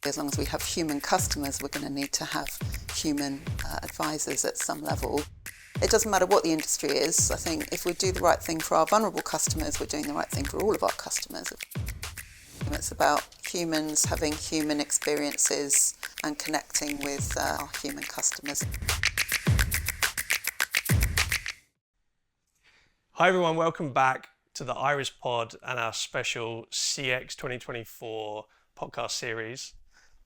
As long as we have human customers, we're going to need to have human advisors at some level. It doesn't matter what the industry is. I think if we do the right thing for our vulnerable customers, we're doing the right thing for all of our customers. It's about humans having human experiences and connecting with our human customers. Hi everyone, welcome back to the Iris Pod and our special CX 2024 podcast series.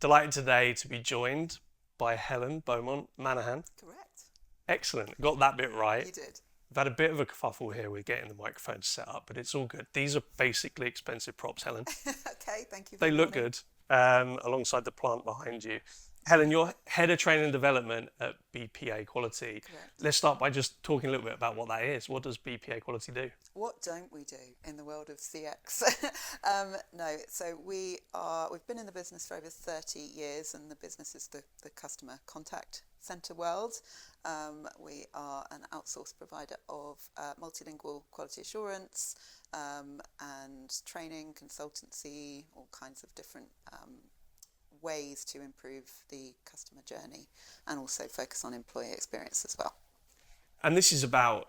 Delighted today to be joined by Helen Beaumont Manahan. Correct. Excellent, got that bit right. You did. We've had a bit of a kerfuffle here with getting the microphone set up, but it's all good. These are basically expensive props, Helen. Okay, thank you. They look good alongside the plant behind you. Helen, you're Head of Training and Development at BPA Quality. Correct. Let's start by just talking a little bit about what that is. What does BPA Quality do? What don't we do in the world of CX? So we've been in the business for over 30 years, and the business is the customer contact centre world. We are an outsourced provider of multilingual quality assurance and training, consultancy, all kinds of different ways to improve the customer journey, and also focus on employee experience as well. And this is about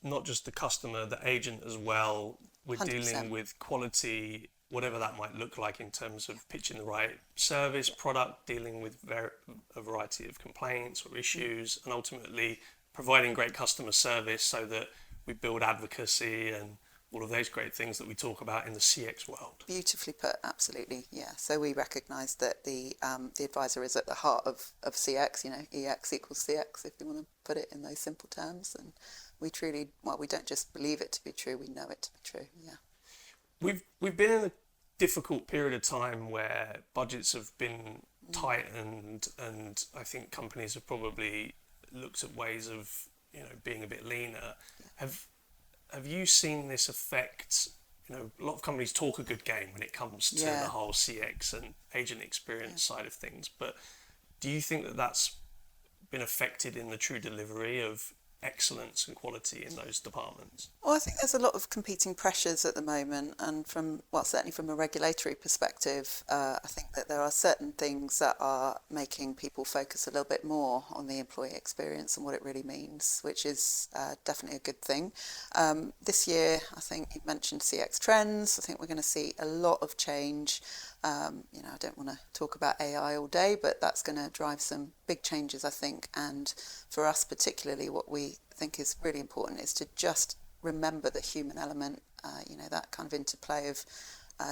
not just the customer, the agent as well. We're 100%. Dealing with quality, whatever that might look like in terms of pitching the right service, product, dealing with a variety of complaints or issues, and ultimately providing great customer service so that we build advocacy and all of those great things that we talk about in the CX world. Beautifully put, absolutely, yeah. So we recognise that the advisor is at the heart of CX, EX equals CX, if you want to put it in those simple terms. And we truly, we don't just believe it to be true, we know it to be true, yeah. We've been in a difficult period of time where budgets have been tightened, and I think companies have probably looked at ways of, being a bit leaner. Yeah. Have you seen this affect, a lot of companies talk a good game when it comes to the whole CX and agent experience side of things, but do you think that that's been affected in the true delivery of excellence and quality in those departments? Well, I think there's a lot of competing pressures at the moment, and certainly from a regulatory perspective, I think that there are certain things that are making people focus a little bit more on the employee experience and what it really means, which is definitely a good thing. This year, I think you mentioned CX trends. I think we're going to see a lot of change. I don't want to talk about AI all day, but that's going to drive some big changes, I think. And for us particularly, what we think is really important is to just remember the human element, that kind of interplay of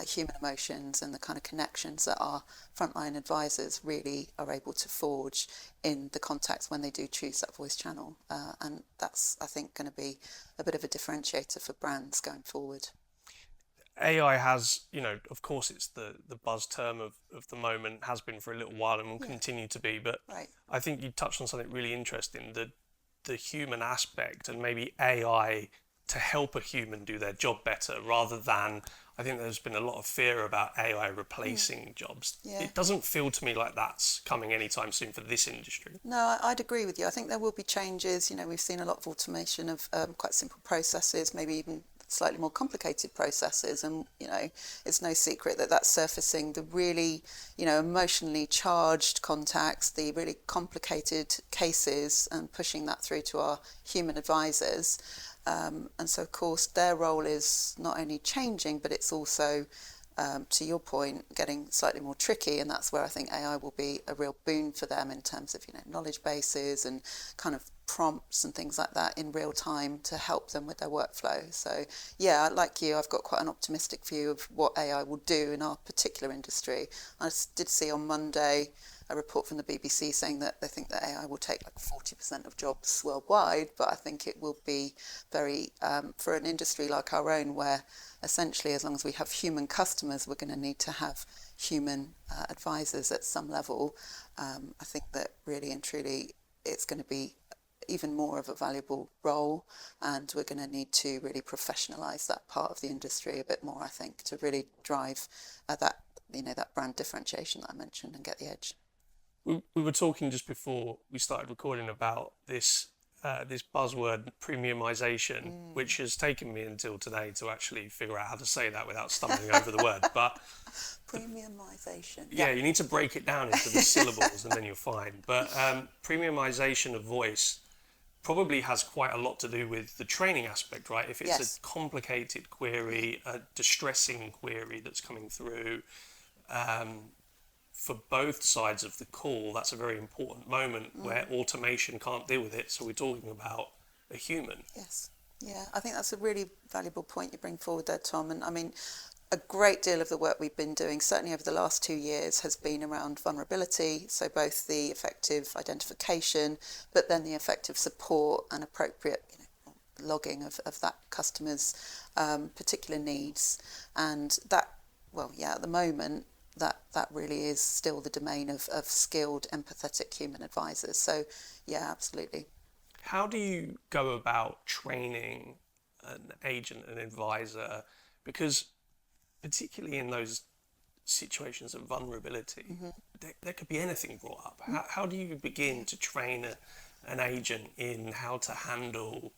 human emotions and the kind of connections that our frontline advisors really are able to forge in the contacts when they do choose that voice channel. And that's, I think, going to be a bit of a differentiator for brands going forward. AI has, of course it's the buzz term of the moment, has been for a little while and will continue to be, but right. I think you touched on something really interesting, the human aspect, and maybe AI to help a human do their job better, rather than, I think there's been a lot of fear about AI replacing jobs. Yeah. It doesn't feel to me like that's coming anytime soon for this industry. No, I'd agree with you. I think there will be changes. We've seen a lot of automation of quite simple processes, maybe even slightly more complicated processes, and it's no secret that that's surfacing the really emotionally charged contacts, the really complicated cases, and pushing that through to our human advisors, and so of course their role is not only changing, but it's also to your point, getting slightly more tricky, and that's where I think AI will be a real boon for them in terms of knowledge bases and kind of prompts and things like that in real time to help them with their workflow. So yeah, like you, I've got quite an optimistic view of what AI will do in our particular industry. I did see on Monday a report from the BBC saying that they think that AI will take like 40% of jobs worldwide, but I think it will be very, for an industry like our own, where essentially as long as we have human customers, we're going to need to have human advisors at some level. I think that really and truly it's going to be even more of a valuable role, and we're going to need to really professionalise that part of the industry a bit more, I think, to really drive that brand differentiation that I mentioned and get the edge. We were talking just before we started recording about this this buzzword premiumization, which has taken me until today to actually figure out how to say that without stumbling over the word. But Premiumization. yeah, you need to break it down into the syllables and then you're fine. But premiumization of voice probably has quite a lot to do with the training aspect, right? If it's Yes. a complicated query, a distressing query that's coming through, for both sides of the call, that's a very important moment where automation can't deal with it. So we're talking about a human. Yes. Yeah, I think that's a really valuable point you bring forward there, Tom. And I mean, a great deal of the work we've been doing, certainly over the last 2 years, has been around vulnerability. So both the effective identification, but then the effective support and appropriate logging of that customer's particular needs. And that, well, yeah, at the moment, that really is still the domain of skilled, empathetic human advisors. So, yeah, absolutely. How do you go about training an agent, an advisor? Because particularly in those situations of vulnerability, there could be anything brought up. How do you begin to train an agent in how to handle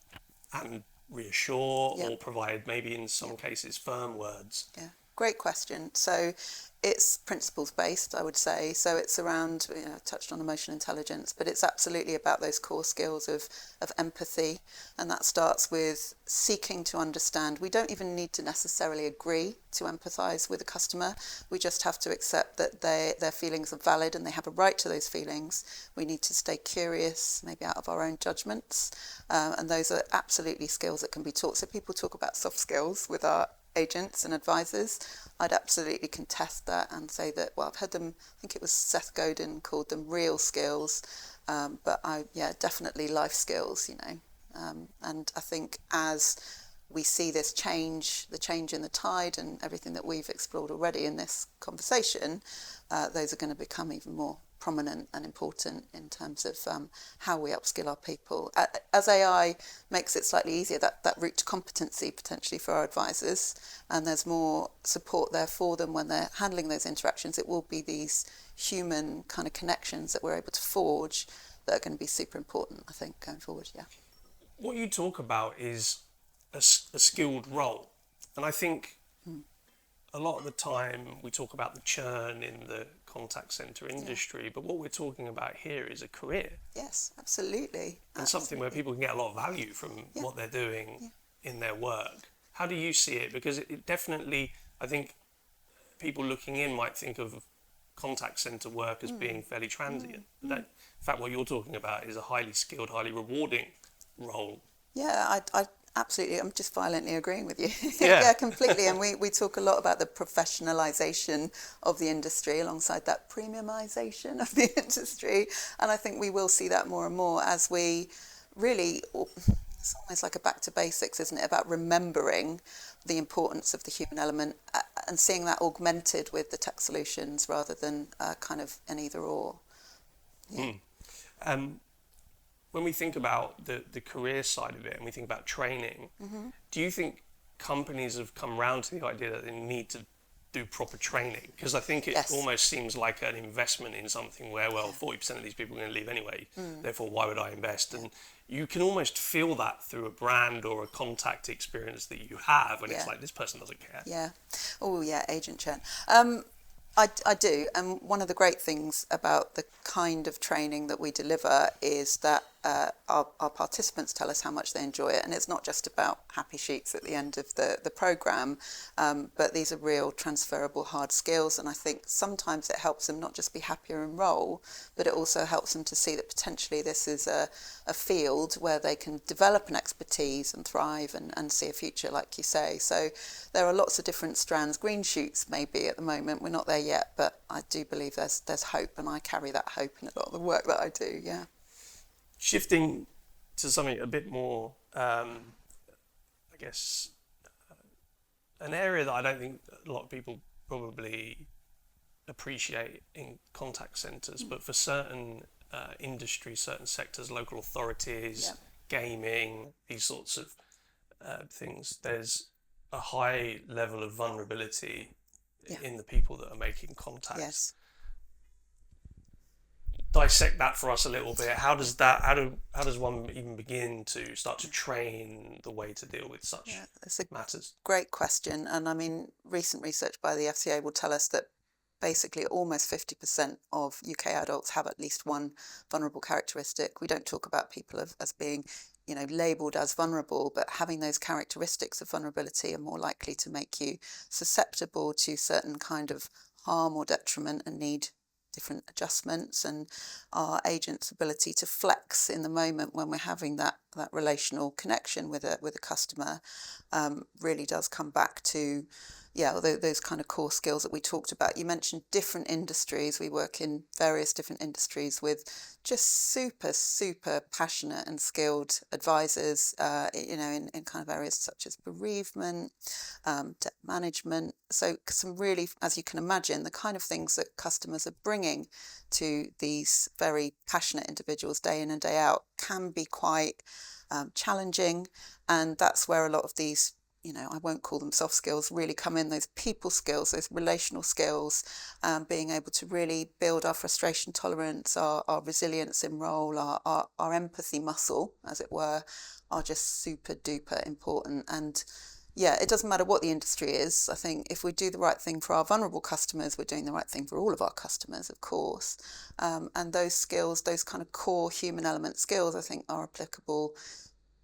and reassure or provide maybe in some cases firm words? Yeah, great question. So it's principles based, I would say. So it's around, I touched on emotional intelligence, but it's absolutely about those core skills of empathy. And that starts with seeking to understand. We don't even need to necessarily agree to empathise with a customer. We just have to accept that their feelings are valid and they have a right to those feelings. We need to stay curious, maybe out of our own judgments. And those are absolutely skills that can be taught. So people talk about soft skills with our agents and advisors. I'd absolutely contest that and say that, well, I've heard them, I think it was Seth Godin called them real skills, but definitely life skills, and I think as we see this change, the change in the tide and everything that we've explored already in this conversation, those are going to become even more prominent and important in terms of how we upskill our people. As AI makes it slightly easier, that route to competency potentially for our advisors, and there's more support there for them when they're handling those interactions, it will be these human kind of connections that we're able to forge that are going to be super important, I think, going forward, yeah. What you talk about is a skilled role. And I think a lot of the time we talk about the churn in the contact centre industry, but what we're talking about here is a career. Yes, absolutely. And something where people can get a lot of value from what they're doing in their work. How do you see it? Because it definitely, I think people looking in might think of contact centre work as being fairly transient. But in fact, what you're talking about is a highly skilled, highly rewarding role. Yeah, I absolutely, I'm just violently agreeing with you. Yeah. Yeah, completely. And we talk a lot about the professionalisation of the industry alongside that premiumisation of the industry. And I think we will see that more and more as we really, it's almost like a back to basics, isn't it? About remembering the importance of the human element and seeing that augmented with the tech solutions rather than kind of an either or. Yeah. When we think about the career side of it and we think about training, do you think companies have come round to the idea that they need to do proper training? Because I think it almost seems like an investment in something where, well, 40% of these people are going to leave anyway, therefore why would I invest? And you can almost feel that through a brand or a contact experience that you have when it's like, this person doesn't care. Yeah. Oh, yeah, agent churn. I do, and one of the great things about the kind of training that we deliver is that our participants tell us how much they enjoy it, and it's not just about happy sheets at the end of the programme, but these are real transferable hard skills, and I think sometimes it helps them not just be happier in role, but it also helps them to see that potentially this is a field where they can develop an expertise and thrive and see a future, like you say. So there are lots of different strands, green shoots maybe at the moment, we're not there yet, but I do believe there's hope, and I carry that hope in a lot of the work that I do, yeah. Shifting to something a bit more, I guess, an area that I don't think a lot of people probably appreciate in contact centres, but for certain industries, certain sectors, local authorities, gaming, these sorts of things, there's a high level of vulnerability in the people that are making contact. Yes. dissect that for us a little bit. How does one even begin to start to train the way to deal with such Yeah, it's a matters? great question. And I mean, recent research by the FCA will tell us that basically almost 50% of UK adults have at least one vulnerable characteristic. We don't talk about people as being, labelled as vulnerable, but having those characteristics of vulnerability are more likely to make you susceptible to certain kind of harm or detriment and need different adjustments. And our agent's ability to flex in the moment when we're having that relational connection with a customer really does come back to those kind of core skills that we talked about. You mentioned different industries. We work in various different industries with just super passionate and skilled advisors, in kind of areas such as bereavement, debt management. So some really, as you can imagine, the kind of things that customers are bringing to these very passionate individuals day in and day out can be quite challenging. And that's where a lot of these, I won't call them soft skills, really come in, those people skills, those relational skills, being able to really build our frustration tolerance, our resilience in role, our empathy muscle, as it were, are just super duper important. And yeah, it doesn't matter what the industry is. I think if we do the right thing for our vulnerable customers, we're doing the right thing for all of our customers, of course. And those skills, those kind of core human element skills, I think are applicable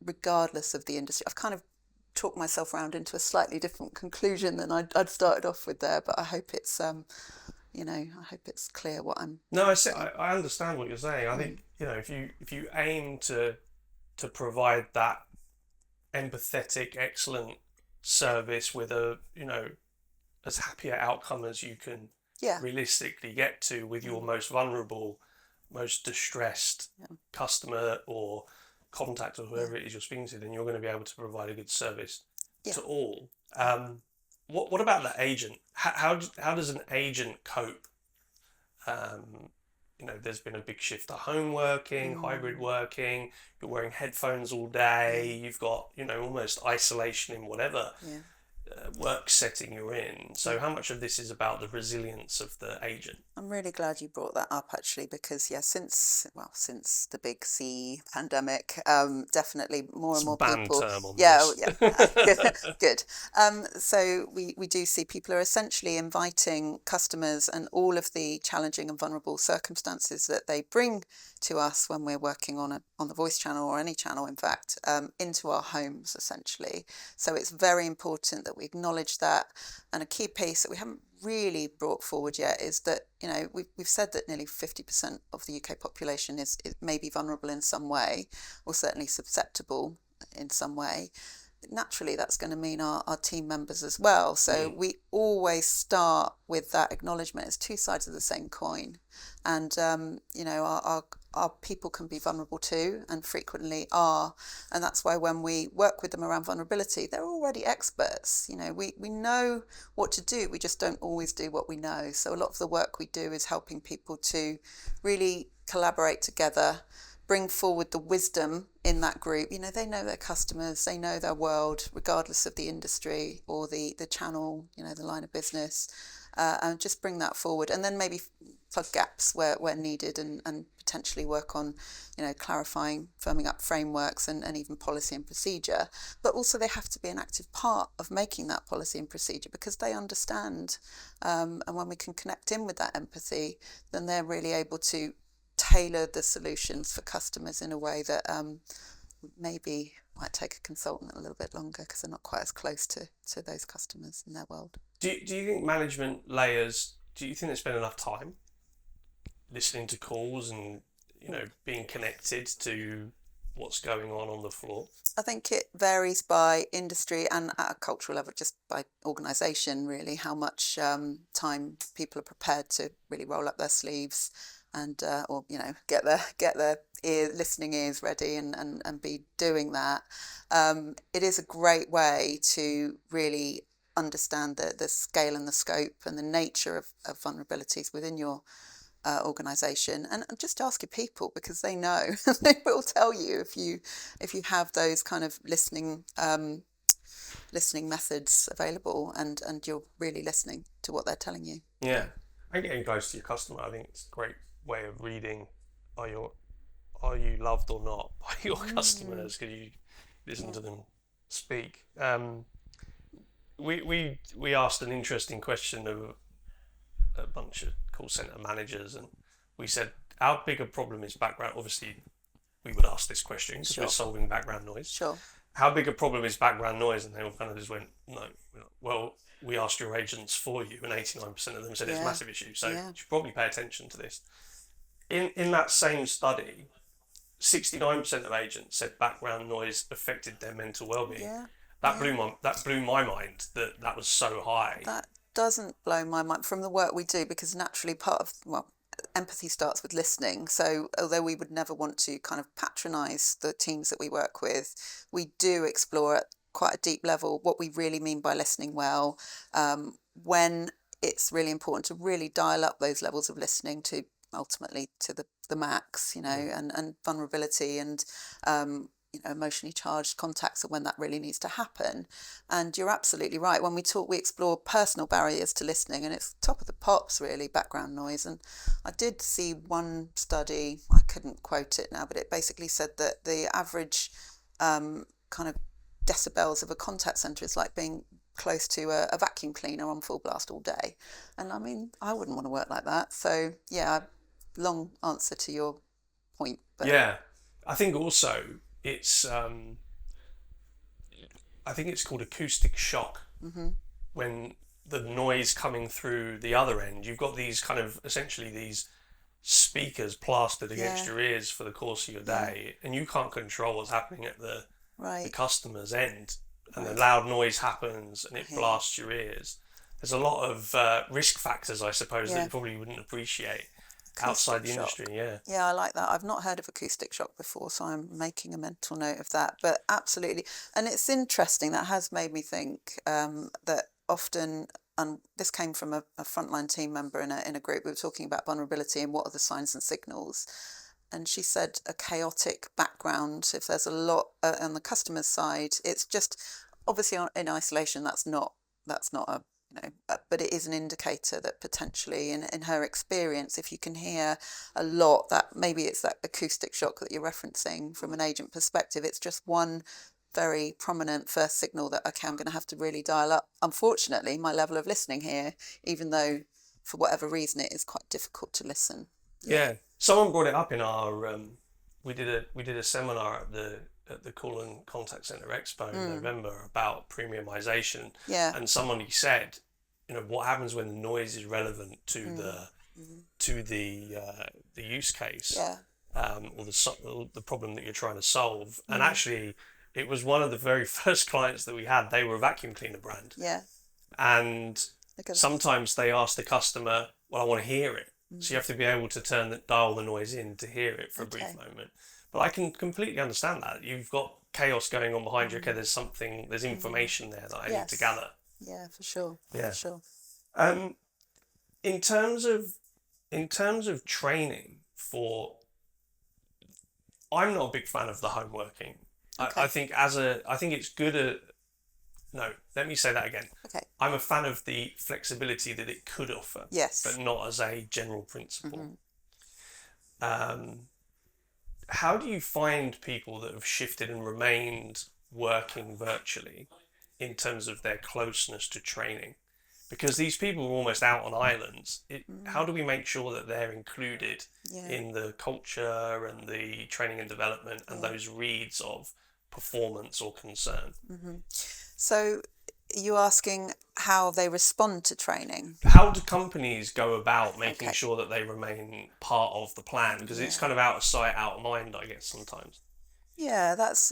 regardless of the industry. I've kind of talked myself around into a slightly different conclusion than I'd started off with there, but I hope it's I hope it's clear what I'm No, saying. I understand what you're saying. I think if you aim to provide that empathetic, excellent service with a as happy an outcome as you can Yeah. realistically get to with your most vulnerable, most distressed customer or contact or whoever it is you're speaking to, then you're going to be able to provide a good service Yeah. to all. What about the agent? How does an agent cope? There's been a big shift to home working, hybrid working. You're wearing headphones all day. You've got almost isolation in whatever Yeah. work setting you're in. So how much of this is about the resilience of the agent? I'm really glad you brought that up, actually, because since the big C pandemic, definitely more It's and a more banned people. term on Yeah, this. good, good. So we do see people are essentially inviting customers and all of the challenging and vulnerable circumstances that they bring to us when we're working on the voice channel or any channel, in fact, into our homes, essentially. So it's very important that we acknowledge that. And a key piece that we haven't really brought forward yet is that we've said that nearly 50% of the UK population is maybe vulnerable in some way, or certainly susceptible in some way. Naturally, that's going to mean our team members as well. So we always start with that acknowledgement. It's two sides of the same coin. And, our people can be vulnerable too, and frequently are. And that's why when we work with them around vulnerability, they're already experts. We know what to do. We just don't always do what we know. So a lot of the work we do is helping people to really collaborate together, bring forward the wisdom in that group. They know their customers, they know their world, regardless of the industry or the channel, the line of business, and just bring that forward. And then maybe plug gaps where needed, and potentially work on, clarifying, firming up frameworks and even policy and procedure. But also they have to be an active part of making that policy and procedure because they understand. And when we can connect in with that empathy, then they're really able to tailor the solutions for customers in a way that maybe might take a consultant a little bit longer because they're not quite as close to those customers in their world. Do you think management layers? Do you think they spend enough time listening to calls and being connected to what's going on the floor? I think it varies by industry and at a cultural level, just by organisation, really, how much time people are prepared to really roll up their sleeves and or get their listening ears ready and be doing that. It is a great way to really understand the scale and the scope and the nature of vulnerabilities within your organisation, and just ask your people because they know. They will tell you if you have those kind of listening methods available and you're really listening to what they're telling you. Yeah, and getting close to your customer, I think it's a great way of reading are you loved or not by your customers? Because you listen to them speak. We asked an interesting question of a bunch of call center managers, and we said, how big a problem is background? Obviously, we would ask this question because we're solving background noise. Sure. How big a problem is background noise? And they all kind of just went, no. Well, we asked your agents for you, and 89% of them said it's a massive issue. So you should probably pay attention to this. In that same study, 69% of agents said background noise affected their mental well-being. Yeah. That blew my mind that was so high. That doesn't blow my mind from the work we do, because naturally part of, empathy starts with listening. So although we would never want to kind of patronise the teams that we work with, we do explore at quite a deep level what we really mean by listening well, when it's really important to really dial up those levels of listening to ultimately to the max, and vulnerability and emotionally charged contacts are when that really needs to happen. And you're absolutely right. When we talk, we explore personal barriers to listening, and it's top of the pops, really, background noise. And I did see one study, I couldn't quote it now, but it basically said that the average kind of decibels of a contact centre is like being close to a vacuum cleaner on full blast all day. And I mean, I wouldn't want to work like that. So yeah, long answer to your point. But yeah, I think also it's I think it's called acoustic shock. When the noise coming through the other end, you've got these kind of essentially these speakers plastered against your ears for the course of your day, and you can't control what's happening at the customer's end, and the loud noise happens and it blasts your ears. There's a lot of risk factors, I suppose, that you probably wouldn't appreciate outside the industry. Yeah, I like that. I've not heard of acoustic shock before, so I'm making a mental note of that. But absolutely, and it's interesting, that has made me think that often, and this came from a frontline team member in a group. We were talking about vulnerability and what are the signs and signals, and she said a chaotic background. If there's a lot on the customer's side, it's just obviously in isolation. That's not a but it is an indicator that potentially, in her experience, if you can hear a lot, that maybe it's that acoustic shock that you're referencing from an agent perspective. It's just one very prominent first signal that, okay, I'm going to have to really dial up, unfortunately, my level of listening here, even though for whatever reason it is quite difficult to listen. Yeah. Someone brought it up in our we did a seminar at the Call and Contact Center Expo in November about premiumization. Yeah. And somebody said, what happens when the noise is relevant to the use case, or the problem that you're trying to solve. And actually, it was one of the very first clients that we had. They were a vacuum cleaner brand. Yeah. And sometimes they ask the customer, well, I want to hear it. So you have to be able to dial the noise in to hear it for a brief moment. But I can completely understand that. You've got chaos going on behind you. Okay, there's information there that I need to gather. Yeah, for sure. Yeah. For sure. In terms of training I'm not a big fan of the home working. Okay. I think it's good no, let me say that again. Okay. I'm a fan of the flexibility that it could offer. Yes. But not as a general principle. How do you find people that have shifted and remained working virtually in terms of their closeness to training? Because these people are almost out on islands. How do we make sure that they're included in the culture and the training and development and those reads of performance or concern? So you're asking how they respond to training? How do companies go about making sure that they remain part of the plan? Because it's kind of out of sight, out of mind, I guess, sometimes. Yeah, So,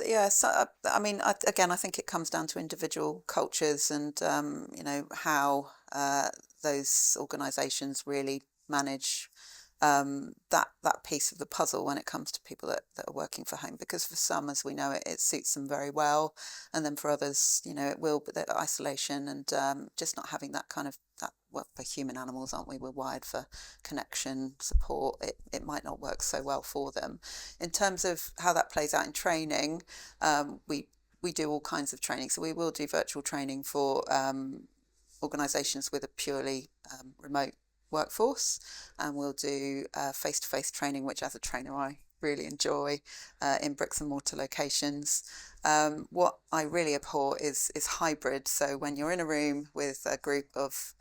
I mean, I think it comes down to individual cultures and, how those organisations really manage that piece of the puzzle when it comes to people that are working for home. Because for some, as we know, it suits them very well, and then for others, it will, but the isolation and just not having that kind of well, for human animals, aren't we? We're wired for connection, support. It might not work so well for them. In terms of how that plays out in training, we do all kinds of training. So we will do virtual training for organisations with a purely remote workforce, and we'll do face-to-face training, which as a trainer I really enjoy, in bricks and mortar locations. What I really abhor is hybrid. So when you're in a room with a group of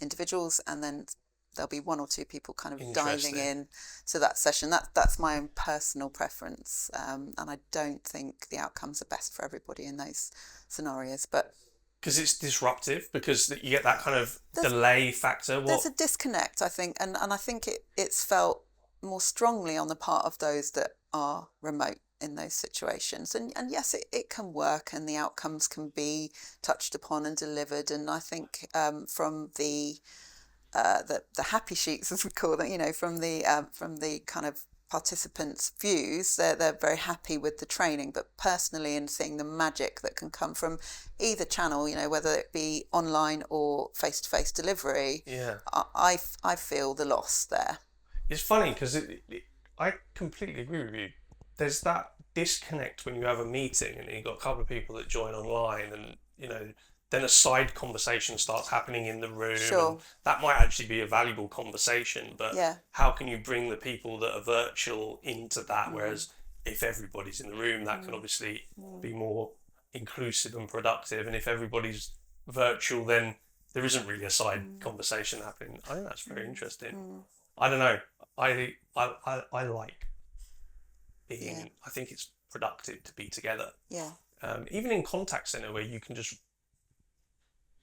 individuals, and then there'll be one or two people kind of diving in to that session. That's my own personal preference, and I don't think the outcomes are best for everybody in those scenarios. But because it's disruptive, because you get that kind of delay factor. There's a disconnect, I think, and I think it's felt more strongly on the part of those that are remote in those situations. And yes, it can work, and the outcomes can be touched upon and delivered. And I think from the happy sheets, as we call them, from the kind of participants' views, they're very happy with the training. But personally, in seeing the magic that can come from either channel, whether it be online or face-to-face delivery, I feel the loss there. It's funny because I completely agree with you. There's that disconnect when you have a meeting and you've got a couple of people that join online, and then a side conversation starts happening in the room. Sure. And that might actually be a valuable conversation, but how can you bring the people that are virtual into that? Whereas if everybody's in the room, that can obviously be more inclusive and productive. And if everybody's virtual, then there isn't really a side conversation happening. I think that's very interesting. I don't know. I like being. I think it's productive to be together. Yeah. Even in contact center, where you can just,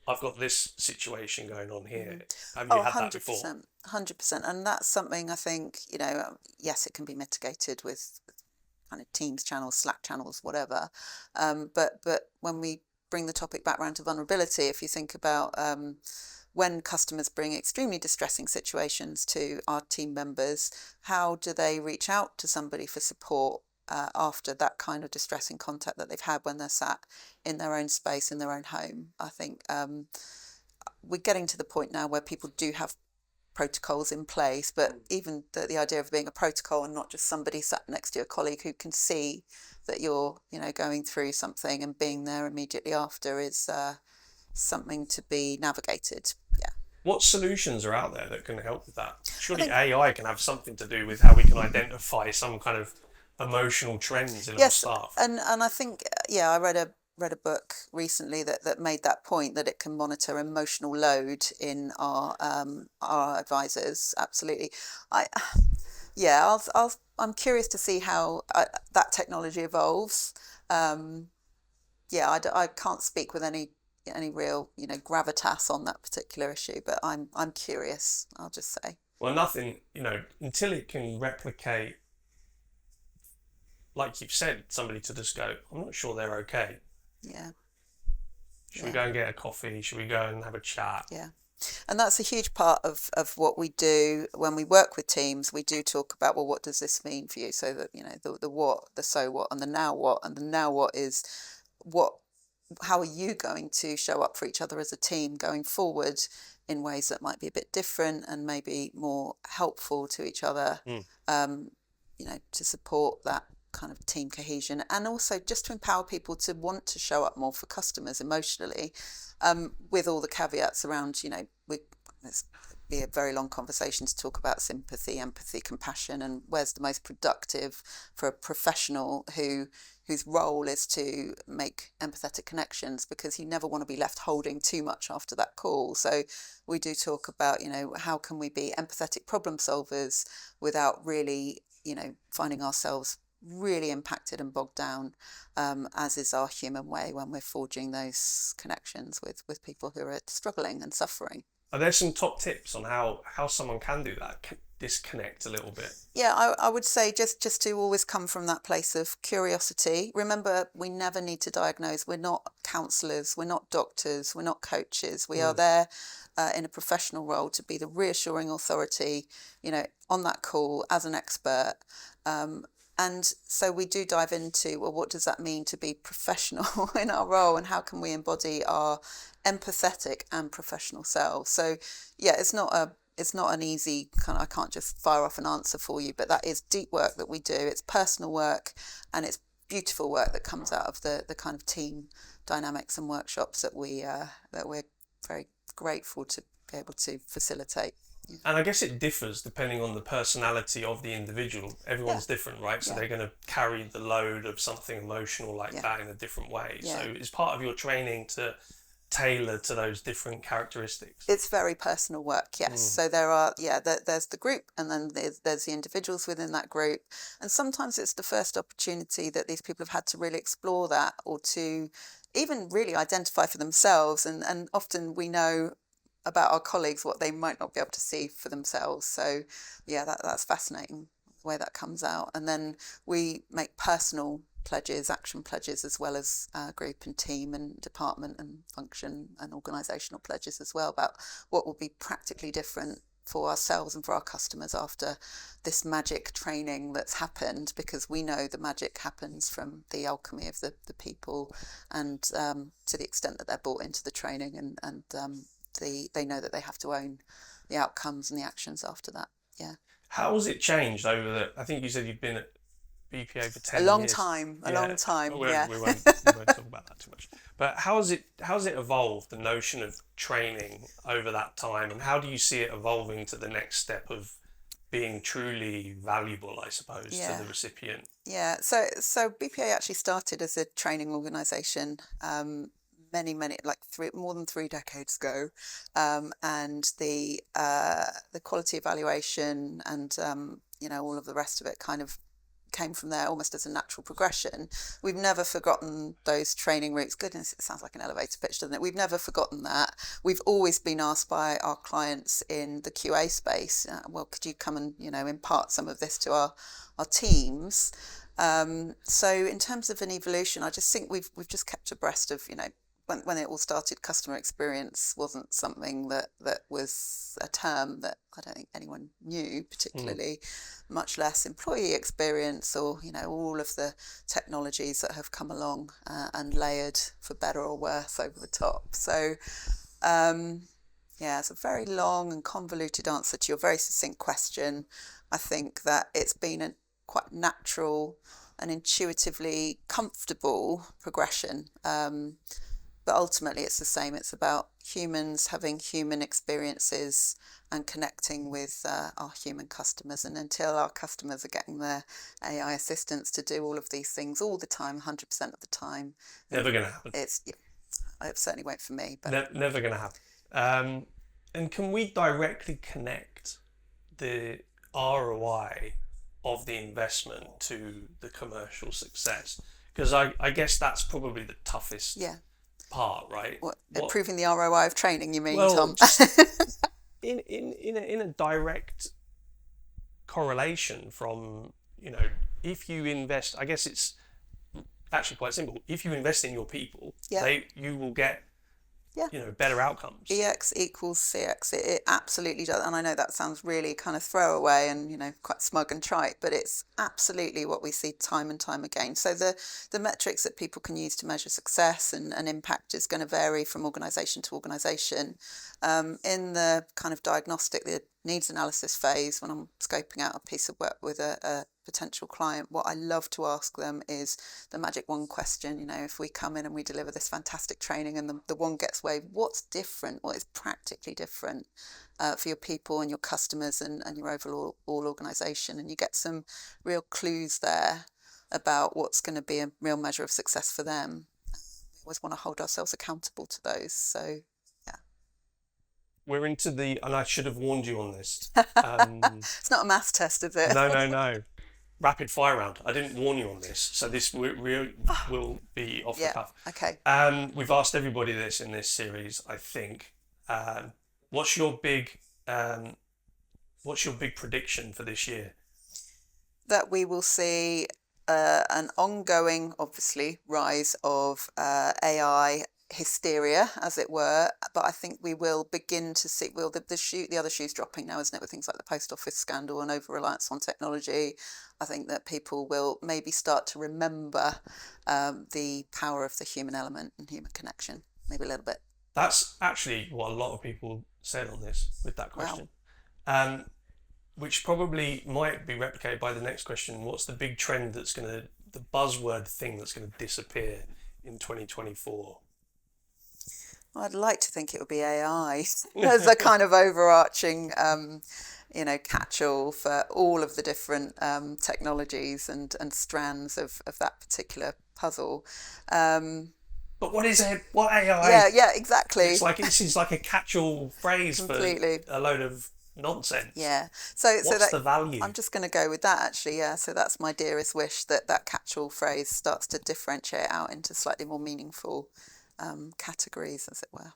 I've got this situation going on here. Have you had that before? 100%. And that's something I think, yes, it can be mitigated with kind of Teams channels, Slack channels, whatever. But when we bring the topic back around to vulnerability, if you think about when customers bring extremely distressing situations to our team members, how do they reach out to somebody for support after that kind of distressing contact that they've had when they're sat in their own space, in their own home? I think we're getting to the point now where people do have protocols in place, but even the idea of being a protocol and not just somebody sat next to your colleague who can see that you're going through something and being there immediately after is something to be navigated. What solutions are out there that can help with that? Surely AI can have something to do with how we can identify some kind of emotional trends in our staff. And I think I read a book recently that made that point, that it can monitor emotional load in our advisors. Absolutely. I'm curious to see how that technology evolves. I can't speak with any real gravitas on that particular issue, but I'm curious, I'll just say. Well, nothing, until it can replicate, like you've said, somebody to just go, I'm not sure they're okay. Yeah. Should we go and get a coffee? Should we go and have a chat? Yeah. And that's a huge part of what we do when we work with teams. We do talk about, well, what does this mean for you? So that, the what, the so what, and the now what. And the now what is how are you going to show up for each other as a team going forward in ways that might be a bit different and maybe more helpful to each other, to support that kind of team cohesion, and also just to empower people to want to show up more for customers emotionally, with all the caveats around, there's be a very long conversation to talk about sympathy, empathy, compassion, and where's the most productive for a professional whose role is to make empathetic connections, because you never want to be left holding too much after that call. So we do talk about, how can we be empathetic problem solvers without really, finding ourselves really impacted and bogged down, as is our human way when we're forging those connections with people who are struggling and suffering. Are there some top tips on how someone can do that, disconnect a little bit? Yeah, I would say just to always come from that place of curiosity. Remember, we never need to diagnose. We're not counsellors, we're not doctors, we're not coaches. We are there in a professional role to be the reassuring authority, on that call as an expert. And so we do dive into, well, what does that mean to be professional in our role, and how can we embody our empathetic and professional selves? So, yeah, it's not an easy I can't just fire off an answer for you, but that is deep work that we do. It's personal work, and it's beautiful work that comes out of the kind of team dynamics and workshops that we're very grateful to be able to facilitate. And I guess it differs depending on the personality of the individual. Yeah, Everyone's different, right? So yeah, they're going to carry the load of something emotional like yeah, that in a different way. So yeah. it's part of your training to tailor to those different characteristics. It's very personal work, yes. Mm. So there are, yeah, there's the group, and then there's the individuals within that group. And sometimes it's the first opportunity that these people have had to really explore that, or to even really identify for themselves. And often we know about our colleagues what they might not be able to see for themselves. So yeah, that's fascinating the way that comes out. And then we make personal pledges, action pledges, as well as group and team and department and function and organisational pledges as well, about what will be practically different for ourselves and for our customers after this magic training that's happened, because we know the magic happens from the alchemy of the people, and to the extent that they're bought into the training, and they know that they have to own the outcomes and the actions after that. Yeah. How has it changed over I think you said you've been at BPA for A 10 long years. time, a Yeah, long time, we yeah. won't talk about that too much. But how's it evolved, the notion of training over that time, and how do you see it evolving to the next step of being truly valuable, I suppose, to Yeah. the recipient? Yeah, so BPA actually started as a training organisation, many like more than 3 decades ago, and the quality evaluation and all of the rest of it kind of came from there almost as a natural progression. We've never forgotten those training routes. Goodness, it sounds like an elevator pitch, doesn't it? We've never forgotten that. We've always been asked by our clients in the QA space, well, could you come and impart some of this to our teams? So in terms of an evolution, I just think we've just kept abreast of when it all started. Customer experience wasn't something that was a term that I don't think anyone knew particularly, much less employee experience, or all of the technologies that have come along and layered for better or worse over the top. So yeah, it's a very long and convoluted answer to your very succinct question. I think that it's been a quite natural and intuitively comfortable progression. But ultimately it's the same. It's about humans having human experiences and connecting with our human customers. And until our customers are getting their AI assistants to do all of these things all the time, 100% of the time, Never going to happen. It certainly won't for me. But Never going to happen. And can we directly connect the ROI of the investment to the commercial success? Because I guess that's probably the toughest yeah, part, right? improving the ROI of training, you mean, Well, Tom? in a direct correlation from, if you invest, I guess it's actually quite simple. If you invest in your people, Yeah. you will get Yeah. better outcomes. EX equals CX. It absolutely does. And I know that sounds really kind of throwaway and, quite smug and trite, but it's absolutely what we see time and time again. So the metrics that people can use to measure success and impact is going to vary from organisation to organisation. In the kind of diagnostic, the needs analysis phase, when I'm scoping out a piece of work with a potential client, what I love to ask them is the magic one question. If we come in and we deliver this fantastic training and the one gets waived, what's different? What is practically different for your people and your customers and your overall organisation? And you get some real clues there about what's going to be a real measure of success for them. We always want to hold ourselves accountable to those. So We're into and I should have warned you on this. it's not a maths test, is it? No. Rapid fire round. I didn't warn you on this, so this will be off the cuff. Okay. We've asked everybody this in this series, I think. What's your big prediction for this year? That we will see an ongoing, obviously, rise of AI hysteria, as it were, but I think we will begin to see the other shoe's dropping now, isn't it, with things like the post office scandal and over-reliance on technology. I think that people will maybe start to remember the power of the human element and human connection, maybe a little bit. That's actually what a lot of people said on this with that question. Wow. Which probably might be replicated by the next question. What's the big trend the buzzword thing that's going to disappear in 2024? I'd like to think it would be AI as a kind of overarching, catch-all for all of the different technologies and strands of that particular puzzle. But what is it? What AI? Yeah, exactly. It's like this is like a catch-all phrase Completely. for a load of nonsense. Yeah. So What's the value? I'm just going to go with that actually. Yeah. So that's my dearest wish, that catch-all phrase starts to differentiate out into slightly more meaningful categories, as it were.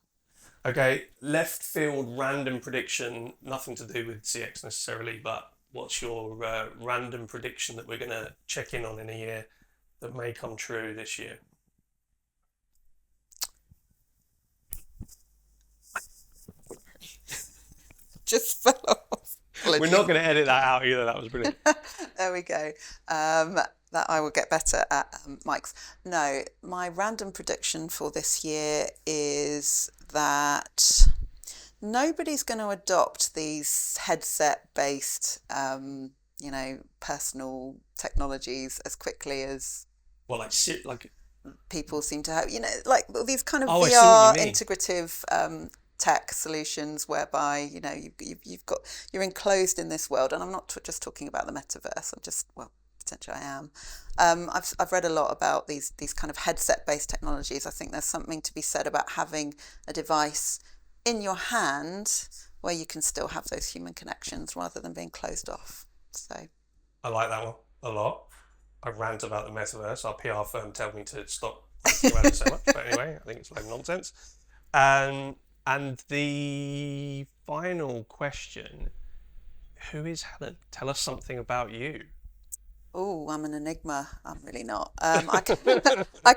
Okay, left field random prediction, nothing to do with CX necessarily, but what's your random prediction that we're going to check in on in a year that may come true this year? Just fell off. We're not going to edit that out either. That was brilliant. There we go. That I will get better at mics. No, my random prediction for this year is that nobody's going to adopt these headset-based, personal technologies as quickly as people seem to have. Like these kind of VR integrative tech solutions whereby you're enclosed in this world, and I'm not just talking about the metaverse. Potentially I am. I've read a lot about these kind of headset-based technologies. I think there's something to be said about having a device in your hand where you can still have those human connections rather than being closed off. So I like that one a lot. I rant about the metaverse. Our PR firm tell me to stop ranting about it so much. But anyway, I think it's like nonsense. And the final question, who is Helen? Tell us something about you. Oh, I'm an enigma. I'm really not. I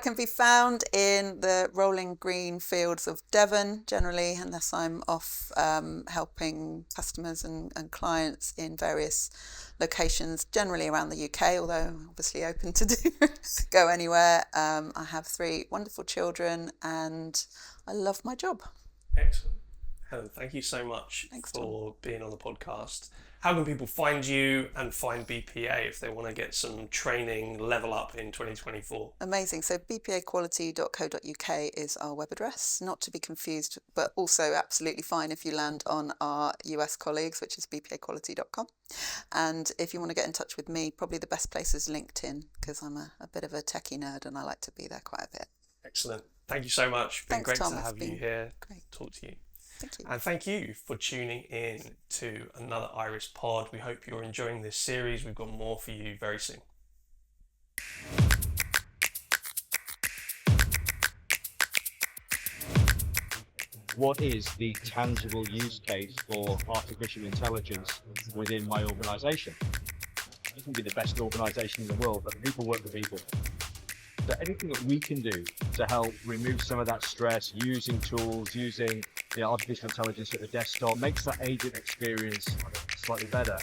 can be found in the rolling green fields of Devon generally, unless I'm off helping customers and clients in various locations, generally around the UK, although I'm obviously open to go anywhere. I have 3 wonderful children and I love my job. Excellent. Helen, thank you so much for being on the podcast. How can people find you and find BPA if they want to get some training level up in 2024? Amazing. So bpaquality.co.uk is our web address, not to be confused, but also absolutely fine if you land on our US colleagues, which is bpaquality.com. And if you want to get in touch with me, probably the best place is LinkedIn, because I'm a bit of a techie nerd and I like to be there quite a bit. Excellent. Thank you so much. It's been great to have you here. Great. Talk to you. Thank you. And thank you for tuning in to another Iris pod. We hope you're enjoying this series. We've got more for you very soon. What is the tangible use case for artificial intelligence within my organisation? It can be the best organisation in the world, but people work for people. So anything that we can do to help remove some of that stress, using tools, using artificial intelligence at the desktop, makes that agent experience slightly better.